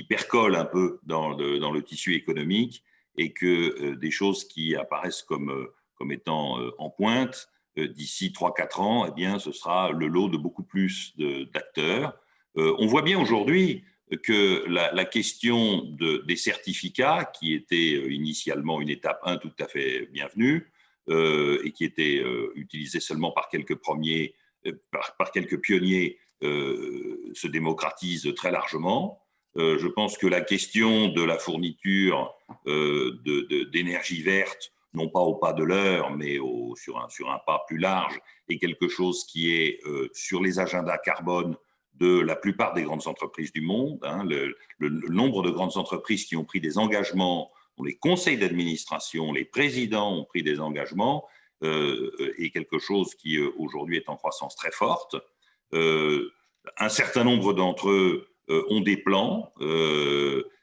percole un peu dans le tissu économique et que des choses qui apparaissent comme étant en pointe, d'ici 3-4 ans, eh bien, ce sera le lot de beaucoup plus d'acteurs. On voit bien aujourd'hui que la question des certificats, qui était initialement une étape 1 tout à fait bienvenue et qui était utilisée seulement par quelques par quelques pionniers, se démocratise très largement. Je pense que la question de la fourniture d'énergie verte, non pas au pas de l'heure, mais sur un pas plus large, est quelque chose qui est sur les agendas carbone de la plupart des grandes entreprises du monde. Hein. Le nombre de grandes entreprises qui ont pris des engagements, dont les conseils d'administration, les présidents ont pris des engagements, est quelque chose qui aujourd'hui est en croissance très forte. Un certain nombre d'entre eux ont des plans.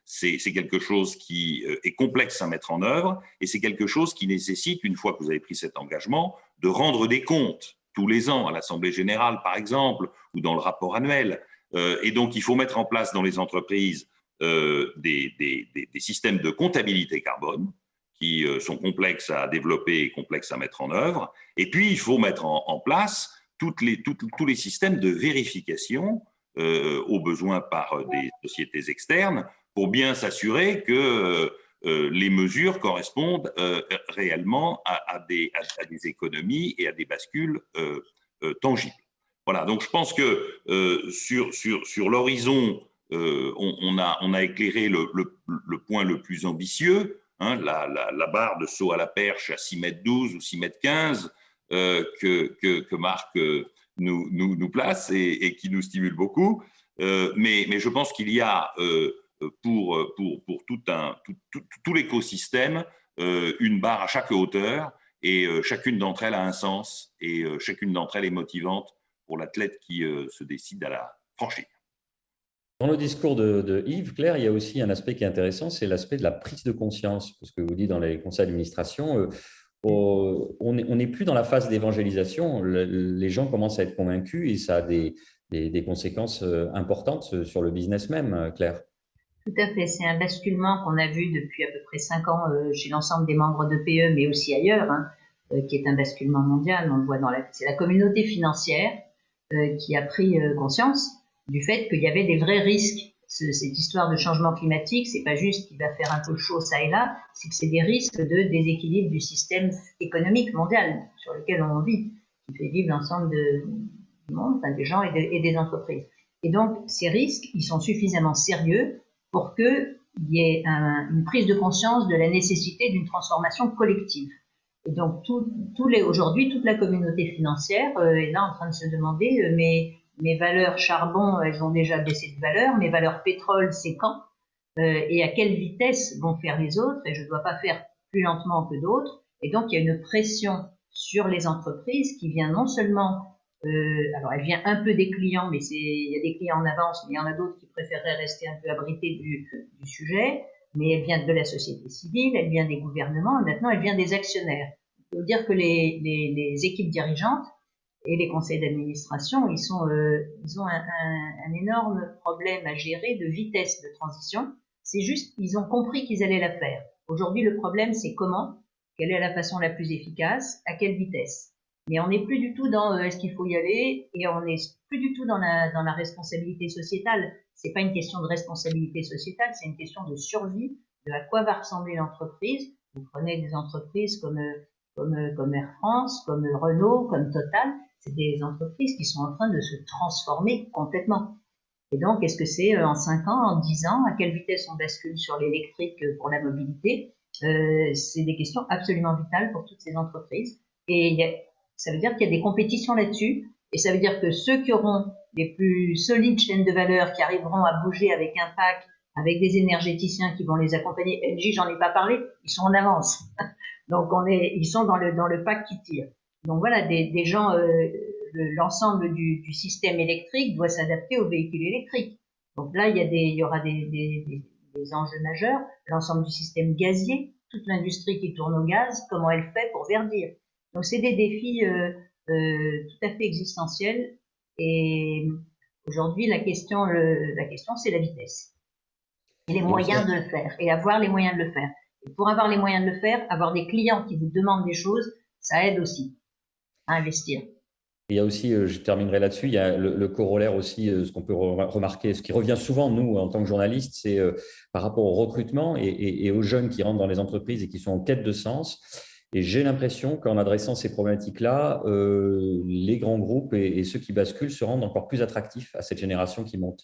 C'est quelque chose qui est complexe à mettre en œuvre et c'est quelque chose qui nécessite, une fois que vous avez pris cet engagement, de rendre des comptes tous les ans à l'Assemblée générale, par exemple, ou dans le rapport annuel. Et donc, il faut mettre en place dans les entreprises des systèmes de comptabilité carbone qui sont complexes à développer et complexes à mettre en œuvre. Et puis, il faut mettre en place tous les systèmes de vérification au besoin par des sociétés externes pour bien s'assurer que les mesures correspondent réellement à des économies et à des bascules tangibles. Voilà, donc je pense que sur l'horizon, on a éclairé le point le plus ambitieux, hein, la barre de saut à la perche à 6,12 m ou 6,15 m que Marc nous place et qui nous stimule beaucoup. Mais je pense qu'il y a pour tout l'écosystème une barre à chaque hauteur et chacune d'entre elles a un sens et chacune d'entre elles est motivante pour l'athlète qui se décide à la franchir. Dans le discours de Yves, Claire, il y a aussi un aspect qui est intéressant, c'est l'aspect de la prise de conscience. Parce que vous dites dans les conseils d'administration, on n'est plus dans la phase d'évangélisation. Les gens commencent à être convaincus et ça a des conséquences importantes sur le business même, Claire. Tout à fait. C'est un basculement qu'on a vu depuis à peu près 5 ans chez l'ensemble des membres de PE, mais aussi ailleurs, hein, qui est un basculement mondial. On le voit c'est la communauté financière qui a pris conscience du fait qu'il y avait des vrais risques. Cette histoire de changement climatique, c'est pas juste qu'il va faire un peu chaud ça et là, c'est que c'est des risques de déséquilibre du système économique mondial sur lequel on vit, qui fait vivre l'ensemble du monde, enfin, des gens et des entreprises. Et donc, ces risques, ils sont suffisamment sérieux pour qu'il y ait une prise de conscience de la nécessité d'une transformation collective. Et donc, aujourd'hui, toute la communauté financière est là en train de se demander mes valeurs charbon, elles ont déjà baissé de valeur, mes valeurs pétrole, c'est quand et à quelle vitesse vont faire les autres, et je ne dois pas faire plus lentement que d'autres. Et donc, il y a une pression sur les entreprises qui vient non seulement, alors elle vient un peu des clients, mais il y a des clients en avance, mais il y en a d'autres qui préféreraient rester un peu abrités du sujet, mais elle vient de la société civile, elle vient des gouvernements, et maintenant elle vient des actionnaires. Il faut dire que les équipes dirigeantes et les conseils d'administration, ils ont un énorme problème à gérer de vitesse de transition. C'est juste, ils ont compris qu'ils allaient la faire. Aujourd'hui, le problème, c'est comment, quelle est la façon la plus efficace, à quelle vitesse. Mais on n'est plus du tout dans est-ce qu'il faut y aller, et on n'est plus du tout dans la responsabilité sociétale. C'est pas une question de responsabilité sociétale, c'est une question de survie, de à quoi va ressembler l'entreprise. Vous prenez des entreprises comme Air France, comme Renault, comme Total, c'est des entreprises qui sont en train de se transformer complètement. Et donc, est-ce que c'est en 5 ans, en 10 ans, à quelle vitesse on bascule sur l'électrique pour la mobilité? C'est des questions absolument vitales pour toutes ces entreprises. Et ça veut dire qu'il y a des compétitions là-dessus. Et ça veut dire que ceux qui auront les plus solides chaînes de valeur, qui arriveront à bouger avec impact, avec des énergéticiens qui vont les accompagner, LG, j'en ai pas parlé, ils sont en avance. Donc, ils sont dans le pack qui tire. Donc voilà, des gens, l'ensemble du système électrique doit s'adapter aux véhicules électriques. Donc là, il y aura des enjeux majeurs. L'ensemble du système gazier, toute l'industrie qui tourne au gaz, comment elle fait pour verdir. Donc c'est des défis tout à fait existentiels. Et aujourd'hui, la question, c'est la vitesse et les moyens de le faire, et avoir les moyens de le faire. Et pour avoir les moyens de le faire, avoir des clients qui vous demandent des choses, ça aide aussi à investir. Il y a aussi, je terminerai là-dessus, il y a le corollaire aussi, ce qu'on peut remarquer, ce qui revient souvent, nous, en tant que journalistes, c'est par rapport au recrutement et aux jeunes qui rentrent dans les entreprises et qui sont en quête de sens. Et j'ai l'impression qu'en adressant ces problématiques-là, les grands groupes et ceux qui basculent se rendent encore plus attractifs à cette génération qui monte.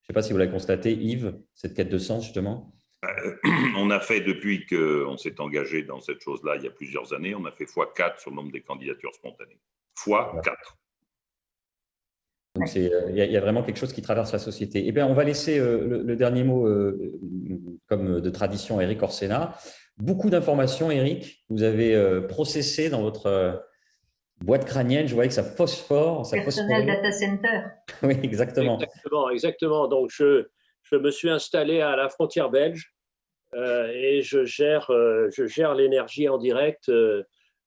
Je ne sais pas si vous l'avez constaté, Yves, cette quête de sens, justement. On a fait, depuis qu'on s'est engagé dans cette chose-là il y a plusieurs années, on a fait x4 sur le nombre des candidatures spontanées. x4. Donc, il y a vraiment quelque chose qui traverse la société. Eh bien, on va laisser le dernier mot, comme de tradition, à Eric Orsena. Beaucoup d'informations, Eric. Vous avez processé dans votre boîte crânienne. Je voyais que ça phosphore. Personnel data center. Oui, exactement. Exactement. Donc, je me suis installé à la frontière belge et je gère l'énergie en direct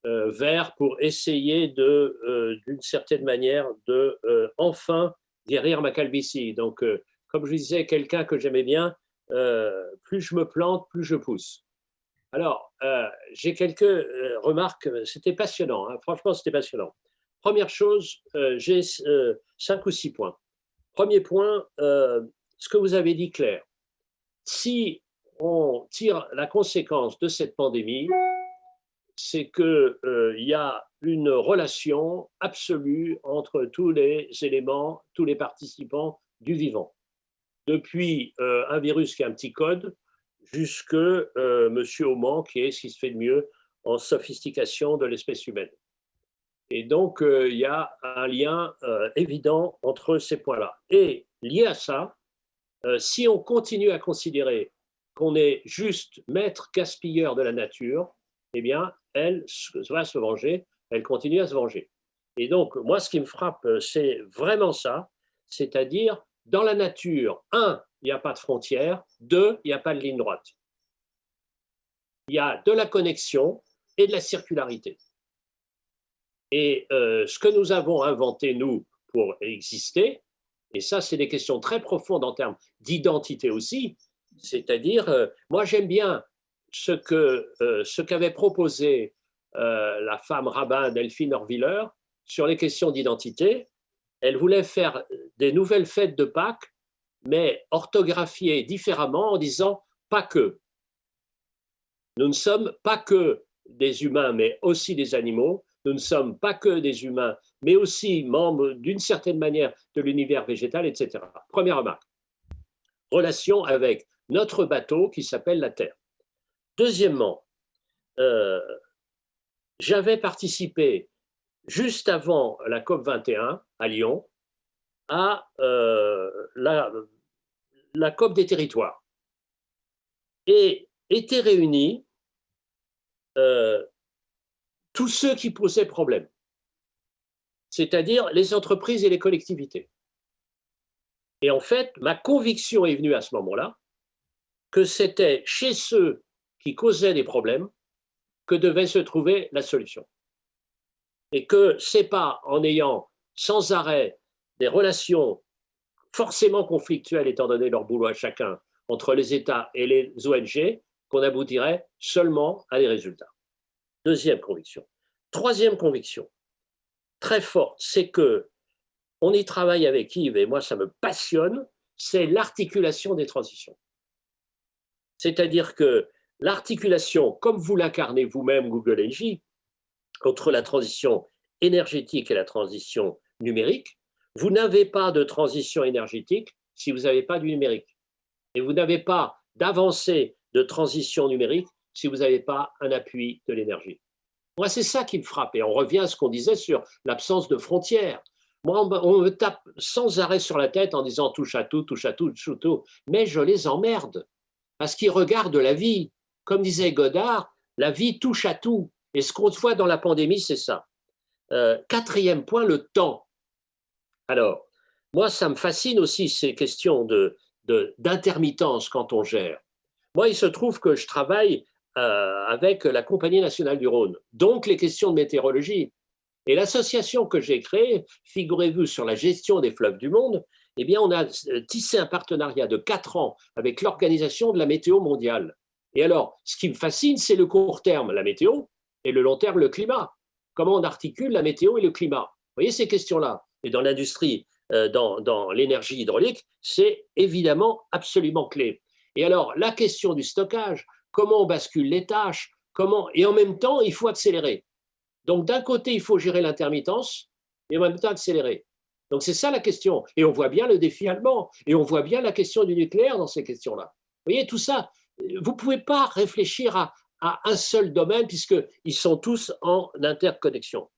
vert pour essayer d'une certaine manière de enfin guérir ma calvitie. Donc, comme je disais, quelqu'un que j'aimais bien, plus je me plante, plus je pousse. Alors, j'ai quelques remarques. C'était passionnant, hein. Franchement, c'était passionnant. Première chose, j'ai 5 ou 6 points. Premier point, ce que vous avez dit, Claire. Si on tire la conséquence de cette pandémie, c'est qu'il y a une relation absolue entre tous les éléments, tous les participants du vivant. Depuis un virus qui a un petit code, jusque Monsieur Auman, qui est ce qui se fait de mieux en sophistication de l'espèce humaine. Et donc, il y a un lien évident entre ces points-là. Et lié à ça, si on continue à considérer qu'on est juste maître gaspilleur de la nature, eh bien, elle va se venger, elle continue à se venger. Et donc, moi, ce qui me frappe, c'est vraiment ça, c'est-à-dire, dans la nature, 1, il n'y a pas de frontières, 2, il n'y a pas de ligne droite. Il y a de la connexion et de la circularité. Et ce que nous avons inventé, nous, pour exister, et ça, c'est des questions très profondes en termes d'identité aussi, c'est-à-dire, moi, j'aime bien ce qu'avait proposé la femme rabbin Delphine Orviller sur les questions d'identité. Elle voulait faire des nouvelles fêtes de Pâques, mais orthographiées différemment en disant pas que. Nous ne sommes pas que des humains, mais aussi des animaux. Nous ne sommes pas que des humains, mais aussi membres d'une certaine manière de l'univers végétal, etc. Première remarque. Relation avec notre bateau qui s'appelle la Terre. Deuxièmement, j'avais participé juste avant la COP 21 à Lyon à la COP des territoires. Et étaient réunis tous ceux qui posaient problème, c'est-à-dire les entreprises et les collectivités. Et en fait, ma conviction est venue à ce moment-là que c'était chez ceux qui causaient des problèmes que devait se trouver la solution. Et que ce n'est pas en ayant sans arrêt des relations forcément conflictuelles, étant donné leur boulot à chacun, entre les États et les ONG, qu'on aboutirait seulement à des résultats. Deuxième conviction. Troisième conviction, très forte, c'est qu'on y travaille avec Yves, et moi ça me passionne, c'est l'articulation des transitions. C'est-à-dire que l'articulation, comme vous l'incarnez vous-même, Google NJ, entre la transition énergétique et la transition numérique, vous n'avez pas de transition énergétique si vous n'avez pas du numérique. Et vous n'avez pas d'avancée de transition numérique si vous n'avez pas un appui de l'énergie. Moi, c'est ça qui me frappe. Et on revient à ce qu'on disait sur l'absence de frontières. Moi, on me tape sans arrêt sur la tête en disant touche à tout, touche à tout, touche à tout. Mais je les emmerde parce qu'ils regardent la vie. Comme disait Godard, la vie touche à tout. Et ce qu'on voit dans la pandémie, c'est ça. Quatrième point, le temps. Alors, moi, ça me fascine aussi ces questions d'intermittence quand on gère. Moi, il se trouve que je travaille avec la Compagnie nationale du Rhône, donc les questions de météorologie. Et l'association que j'ai créée, figurez-vous, sur la gestion des fleuves du monde, eh bien, on a tissé un partenariat de 4 ans avec l'Organisation de la météo mondiale. Et alors, ce qui me fascine, c'est le court terme, la météo, et le long terme, le climat. Comment on articule la météo et le climat? Vous voyez ces questions-là. Et dans l'industrie, dans l'énergie hydraulique, c'est évidemment absolument clé. Et alors, la question du stockage, comment on bascule les tâches, et en même temps, il faut accélérer. Donc, d'un côté, il faut gérer l'intermittence, et en même temps accélérer. Donc, c'est ça la question. Et on voit bien le défi allemand, et on voit bien la question du nucléaire dans ces questions-là. Vous voyez, tout ça, vous ne pouvez pas réfléchir à un seul domaine, puisqu'ils sont tous en interconnexion.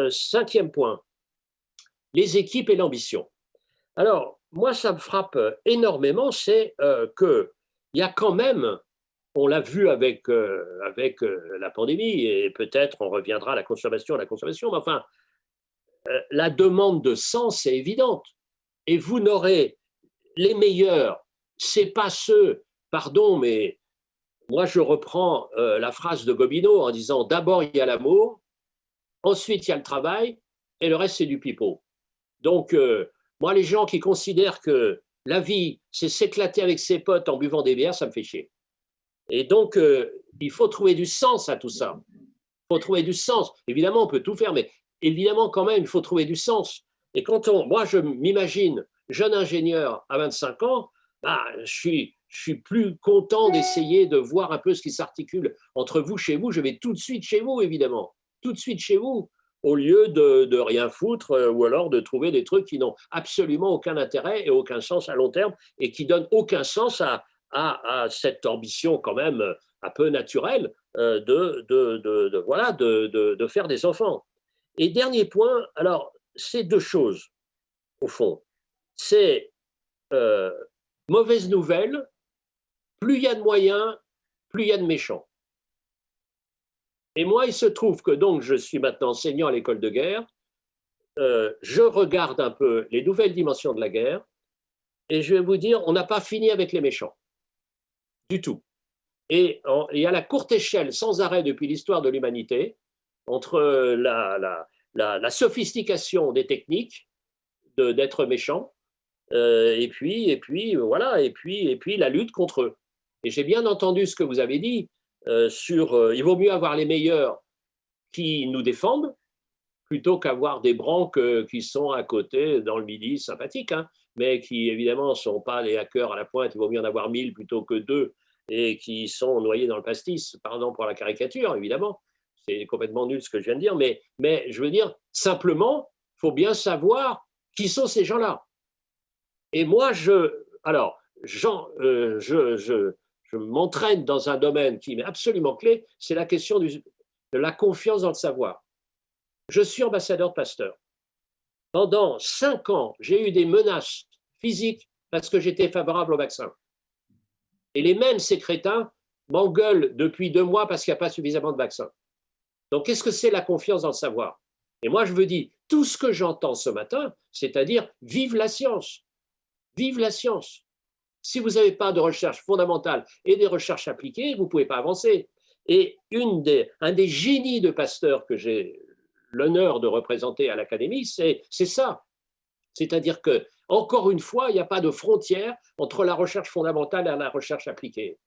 Cinquième point, les équipes et l'ambition. Alors, moi, ça me frappe énormément, c'est qu'il y a quand même, on l'a vu avec la pandémie, et peut-être on reviendra à la consommation, mais enfin, la demande de sens est évidente. Et vous n'aurez les meilleurs, ce n'est pas ceux, pardon, mais moi je reprends la phrase de Gobineau en disant d'abord il y a l'amour, ensuite il y a le travail, et le reste c'est du pipeau. Donc, moi, les gens qui considèrent que la vie, c'est s'éclater avec ses potes en buvant des bières, ça me fait chier. Et donc, il faut trouver du sens à tout ça. Il faut trouver du sens. Évidemment, on peut tout faire, mais évidemment, quand même, il faut trouver du sens. Et moi, je m'imagine jeune ingénieur à 25 ans, bah, je suis plus content d'essayer de voir un peu ce qui s'articule entre vous, chez vous. Je vais tout de suite chez vous, évidemment. Tout de suite chez vous, au lieu de rien foutre ou alors de trouver des trucs qui n'ont absolument aucun intérêt et aucun sens à long terme et qui donnent aucun sens à cette ambition quand même un peu naturelle de faire des enfants. Et dernier point, alors, c'est deux choses, au fond. C'est mauvaise nouvelle, plus il y a de moyens, plus il y a de méchants. Et moi, il se trouve que donc je suis maintenant enseignant à l'école de guerre, je regarde un peu les nouvelles dimensions de la guerre, et je vais vous dire, on n'a pas fini avec les méchants, du tout. Et à la courte échelle, sans arrêt depuis l'histoire de l'humanité, entre la sophistication des techniques d'être méchant, et puis la lutte contre eux. Et j'ai bien entendu ce que vous avez dit il vaut mieux avoir les meilleurs qui nous défendent plutôt qu'avoir des branques qui sont à côté dans le midi sympathiques, hein, mais qui évidemment ne sont pas des hackers à la pointe. Il vaut mieux en avoir 1000 plutôt que 2 et qui sont noyés dans le pastis, pardon pour la caricature, évidemment. C'est complètement nul ce que je viens de dire, mais je veux dire, simplement, il faut bien savoir qui sont ces gens-là. Et moi, je m'entraîne dans un domaine qui est absolument clé, c'est la question de la confiance dans le savoir. Je suis ambassadeur de Pasteur. Pendant 5 ans, j'ai eu des menaces physiques parce que j'étais favorable au vaccin. Et les mêmes, ces crétins, m'engueulent depuis 2 mois parce qu'il n'y a pas suffisamment de vaccins. Donc, qu'est-ce que c'est la confiance dans le savoir? Et moi, je veux dire, tout ce que j'entends ce matin, c'est-à-dire, vive la science. Vive la science. Si vous n'avez pas de recherche fondamentale et des recherches appliquées, vous ne pouvez pas avancer. Et un des génies de Pasteur que j'ai l'honneur de représenter à l'Académie, c'est ça. C'est-à-dire que, encore une fois, il n'y a pas de frontière entre la recherche fondamentale et la recherche appliquée.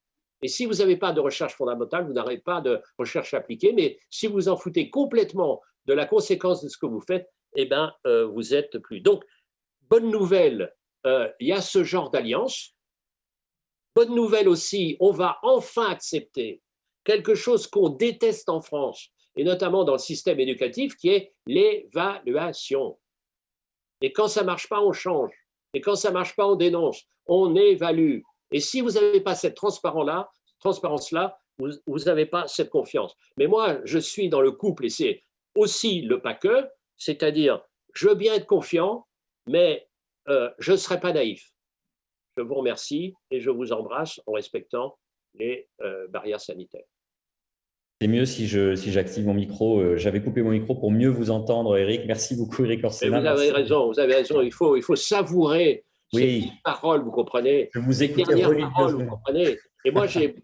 Et si vous n'avez pas de recherche fondamentale, vous n'aurez pas de recherche appliquée, mais si vous en foutez complètement de la conséquence de ce que vous faites, eh bien, vous êtes plus. Donc, bonne nouvelle, il y a ce genre d'alliance. Bonne nouvelle aussi, on va enfin accepter quelque chose qu'on déteste en France, et notamment dans le système éducatif, qui est l'évaluation. Et quand ça ne marche pas, on change. Et quand ça ne marche pas, on dénonce. On évalue. Et si vous n'avez pas cette transparence-là, vous n'avez pas cette confiance. Mais moi, je suis dans le couple, et c'est aussi le pas que, c'est-à-dire, je veux bien être confiant, mais je ne serai pas naïf. Je vous remercie et je vous embrasse en respectant les barrières sanitaires. C'est mieux si j'active mon micro. J'avais coupé mon micro pour mieux vous entendre, Eric. Merci beaucoup, Eric Orsena. Vous avez raison. Il faut savourer ces paroles, vous comprenez. Je vous écoutais religieusement. Vous comprenez. Et moi, j'ai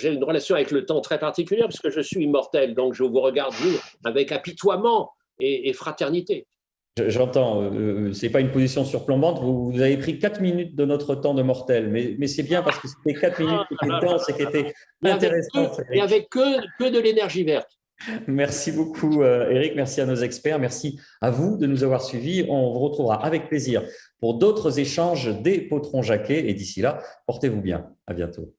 une relation avec le temps très particulière parce que je suis immortel. Donc, je vous regarde, vous, avec apitoiement et fraternité. J'entends, ce n'est pas une position surplombante. Vous avez pris 4 minutes de notre temps de mortel, mais c'est bien parce que c'était 4 minutes qui étaient denses et qui étaient intéressantes. Et avec que de l'énergie verte. Merci beaucoup, Eric. Merci à nos experts. Merci à vous de nous avoir suivis. On vous retrouvera avec plaisir pour d'autres échanges des Potrons Jacquet. Et d'ici là, portez-vous bien. À bientôt.